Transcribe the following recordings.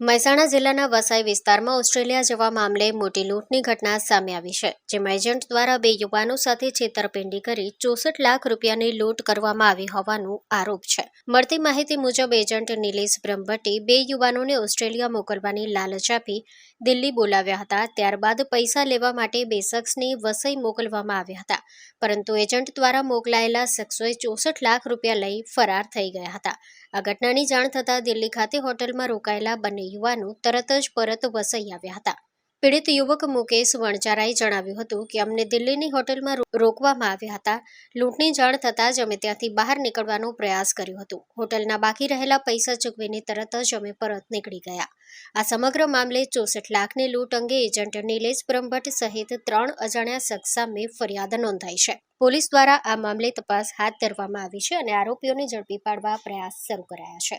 મહેસાણા જિલ્લાના વસાઈ વિસ્તારમાં ઓસ્ટ્રેલિયા જવા મામલે મોટી લૂંટની ઘટના સામે આવી છે, જેમાં એજન્ટ દ્વારા બે યુવાનો સાથે છેતરપિંડી કરી 64 લાખ રૂપિયાની લૂંટ કરવામાં આવી હોવાનો આરોપ છે. મળતી માહિતી મુજબ એજન્ટ નિલેશ બ્રહ્મભટ્ટી બે યુવાનોને ઓસ્ટ્રેલિયા મોકલવાની લાલચ આપી દિલ્હી બોલાવ્યા હતા. ત્યારબાદ પૈસા લેવા માટે બે શખ્સને વસઈ મોકલવામાં આવ્યા હતા, પરંતુ એજન્ટ દ્વારા મોકલાયેલા શખ્સોએ 64 લાખ રૂપિયા લઈ ફરાર થઈ ગયા હતા. આ ઘટનાની જાણ થતાં દિલ્હી ખાતે હોટલમાં રોકાયેલા બંને યુવાનો તરત જ પરત વસઈ આવ્યા હતા. પીડિત યુવક મુકેશ વણજારાએ જણાવ્યું હતું કે અમને દિલ્હીની હોટલમાં રોકવામાં આવ્યા હતા. લૂંટની જાણ થતાં જ અમે ત્યાંથી બહાર નીકળવાનો પ્રયાસ કર્યો હતો. હોટલના બાકી રહેલા પૈસા ચૂકવીને તરત જ અમે પરત નીકળી ગયા. આ સમગ્ર મામલે 64 લાખની લૂંટ અંગે એજન્ટ નિલેશ બ્રહ્મભટ્ટ સહિત 3 અજાણ્યા શખ્સ સામે ફરિયાદ નોંધાઈ છે. પોલીસ દ્વારા આ મામલે તપાસ હાથ ધરવામાં આવી છે અને આરોપીઓને ઝડપી પાડવા પ્રયાસ શરૂ કરાયા છે.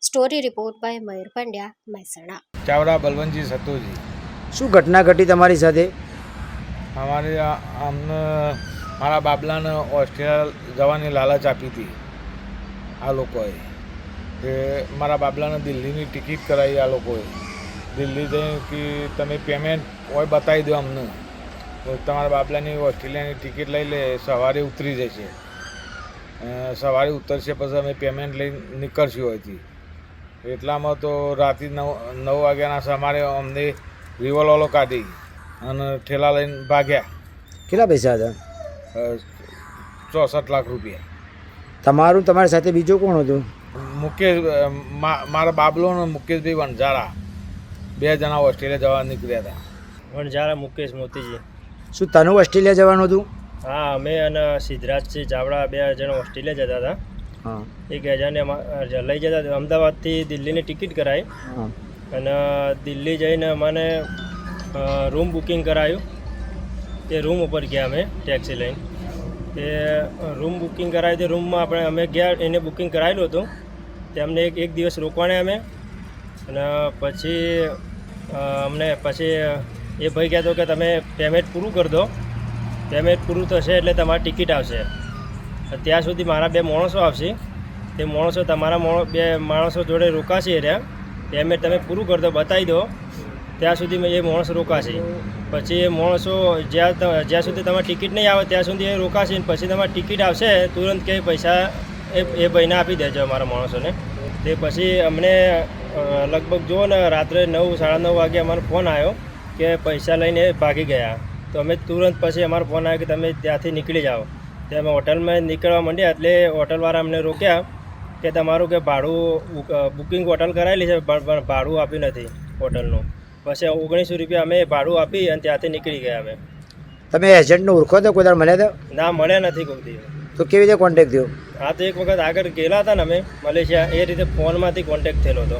સ્ટોરી રિપોર્ટ બાય મયુર પંડ્યા, મહેસાણા. ચાવડા બલવંતજી સતુજી. શું ઘટના ઘટી તમારી સાથે? અમને મારા બાબલાને ઓસ્ટ્રેલિયા જવાની લાલચ આપી હતી આ લોકોએ, કે મારા બાબલાને દિલ્હીની ટિકિટ કરાવી. આ લોકોએ દિલ્હી જઈને કે તમે પેમેન્ટ હોય બતાવી દો અમને, તો તમારા બાબલાની ઓસ્ટ્રેલિયાની ટિકિટ લઈ લે, સવારે ઉતરી જશે. સવારે ઉતરશે પછી અમે પેમેન્ટ લઈને નીકળશું હોયથી. એટલામાં તો રાતે 9 વાગ્યાના સમારે અમને રિવોલ્વરો કાઢી અને ઠેલા લઈને ભાગ્યા. કેટલા પૈસા હતા? 64 લાખ રૂપિયા. તમારી સાથે બીજો કોણ હતું? મુકેશ, મારા બાબલો ને મુકેશભાઈ વણઝારા, 2 જણા ઓસ્ટ્રેલિયા જવા નીકળ્યા હતા. વણઝારા મુકેશ મોતીજી. શું તને ઓસ્ટ્રેલિયા જવાનું હતું? હા, અમે અને સિદ્ધરાજસિંહ ચાવડા 2 જણા ઓસ્ટ્રેલિયા જતા હતા. હા. એક હજારને લઈ જતા હતા. અમદાવાદથી દિલ્હીની ટિકિટ કરાવી અને દિલ્હી જઈને અમને રૂમ બુકિંગ કરાવ્યું. તે રૂમ ઉપર ગયા અમે ટેક્સી લઈને. તે રૂમ બુકિંગ કરાવી, તે રૂમમાં અમે ગયા, એને બુકિંગ કરાવેલું હતું. તે અમને એક દિવસ રોકવાને અમે, અને પછી એ ભાઈ કહેતો કે તમે પેમેન્ટ પૂરું કરી દો, પેમેન્ટ પૂરું થશે એટલે તમારી ટિકિટ આવશે. ત્યાં સુધી મારા 2 માણસો આવશે, તે માણસો તમારા 2 માણસો જોડે રોકાશે. રહ્યા પેમેન્ટ તમે પૂરું કરી દો, બતાવી દો, ત્યાં સુધી એ માણસ રોકાશે. પછી એ માણસો જ્યાં સુધી તમારી ટિકિટ નહીં આવે ત્યાં સુધી એ રોકાશે. પછી તમારી ટિકિટ આવશે તુરંત કે પૈસા એ ભાઈને આપી દેજો અમારા માણસોને. તે પછી અમને લગભગ જુઓ ને રાત્રે 9, 9:30 વાગે અમારો ફોન આવ્યો કે પૈસા લઈને ભાગી ગયા. તો અમે તુરંત પછી અમારો ફોન આવ્યો કે તમે ત્યાંથી નીકળી જાઓ. તે અમે હોટલમાં નીકળવા માંડ્યા એટલે હોટલવાળા અમને રોક્યા કે તમારું કે ભાડું બુકિંગ હોટલ કરાવેલી છે પણ ભાડું આપ્યું નથી હોટલનું. પછી 1900 રૂપિયા અમે ભાડું આપી અને ત્યાંથી નીકળી ગયા અમે. તમે એજન્ટને ઓળખો તો? કોઈ વાર મળ્યા હતા? ના, મળ્યા નથી કોઈ દિવસ. તો કેવી રીતે કોન્ટેક્ટ થયો? હા, તો એક વખત આગળ ગયેલા હતા ને અમે મલેશિયા, એ રીતે ફોનમાંથી કોન્ટેક્ટ થયેલો હતો.